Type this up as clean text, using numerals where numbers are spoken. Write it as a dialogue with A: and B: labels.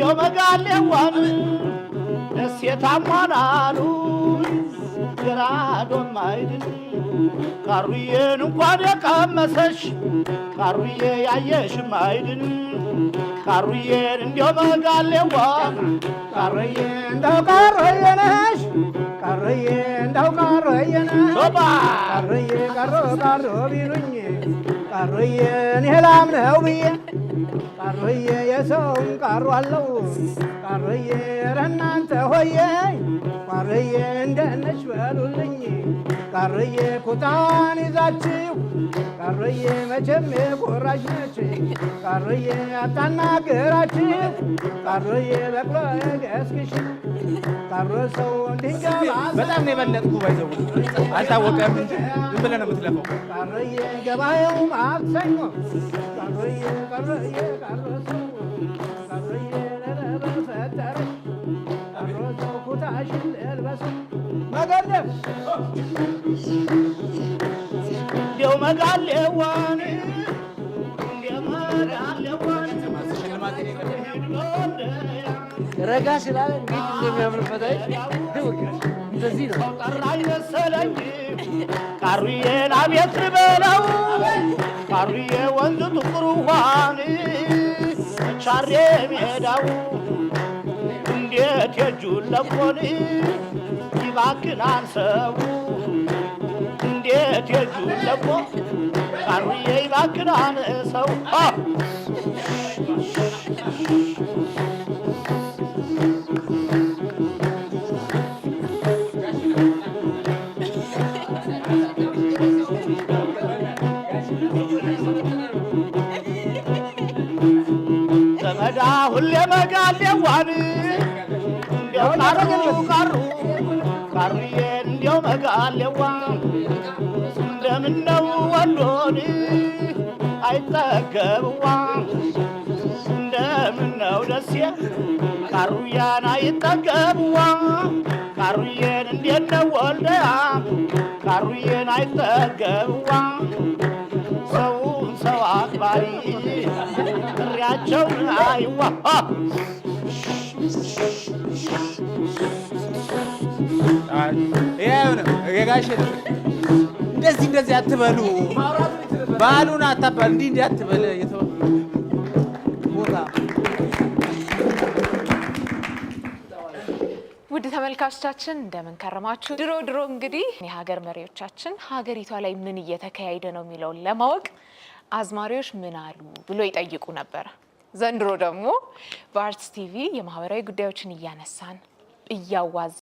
A: እንዲያው መጋሌዋን ደሴታሟናሉ ገራዶም አይድን ካሩዬን እንኳን የቀመሰሽ ካሩዬ ያየሽም አይድን ካሩዬን እንዲያው መጋሌዋን
B: ካሩዬ እንዳው ካሩዬ ነሽ ካሩዬ እንዳው ካሩዬ ነሽ ካሩዬ ካሮ ቢሉኝ ካሩዬን የላም ነው ብዬ ካሩዬ የሰውም ካሩ አለው ካሩዬ ኧረ እናንተ ሆዬ ካሩዬ እንደነሽ በሉልኝ ካሩዬ ኩታን ይዛችሁ ካሩዬ መቼም የኮራሽ ነች ካሩዬ አታናግራችሁ ካሩዬ በቅሎ ገስግሽ ካሮ ሰው እንዲገባ
C: በጣም ነው የበለጥኩ ባይዘው አልታወቀም እንጂ ዝም ብለህ ነው የምትለፈው
B: ካሩዬ ገባየው ማክሰኞ ካሩዬ ካሩዬ ካሮ ሰው ካሩዬ ለበፈጠረሽ ካሮ ሰው ኩታሽን ልበስ መገደፍ
A: እንዲያው መጋሌዋን እንዲያው መጋሌዋን
D: ረጋ ስላለ እንዴት እንደሚያምርበት እንደዚህ ነው
A: ጠራኝ መሰለኝ ካሩዬን አቤት ልበለው ካሩዬ ወንዝ ጥቁር ውሃን ቻሬ ሜዳው እንዴት የእጁን ለቆን ይባክናል ሰው እንዴት የእጁን ለቆ ካሩዬ ይባክናል ሰው ዘመዳ ሁሌ መጋሌዋን እንዲያው ካሩ ካሩዬን እንዲያው መጋሌዋን እንደምነው ወሎን አይጠገብዋ እንደምነው ደሴ ካሩያን አይጠገብዋ ካሩዬን እንዴት ነው ወልደያ ካሩዬን አይጠገብዋ ሰውን ሰው አክባሪ ጥሪያቸውን አይዋ
C: ጋሽ እንደዚህ አትበሉ ባሉን አታባል እንዲህ አትበል ቦታ
E: ውድ ተመልካቾቻችን እንደምን ከረማችሁ? ድሮ እንግዲህ የሀገር መሪዎቻችን ሀገሪቷ ላይ ምን እየተካሄደ ነው የሚለውን ለማወቅ አዝማሪዎች ምን አሉ ብሎ ይጠይቁ ነበር። ዘንድሮ ደግሞ በአርትስ ቲቪ የማህበራዊ ጉዳዮችን እያነሳን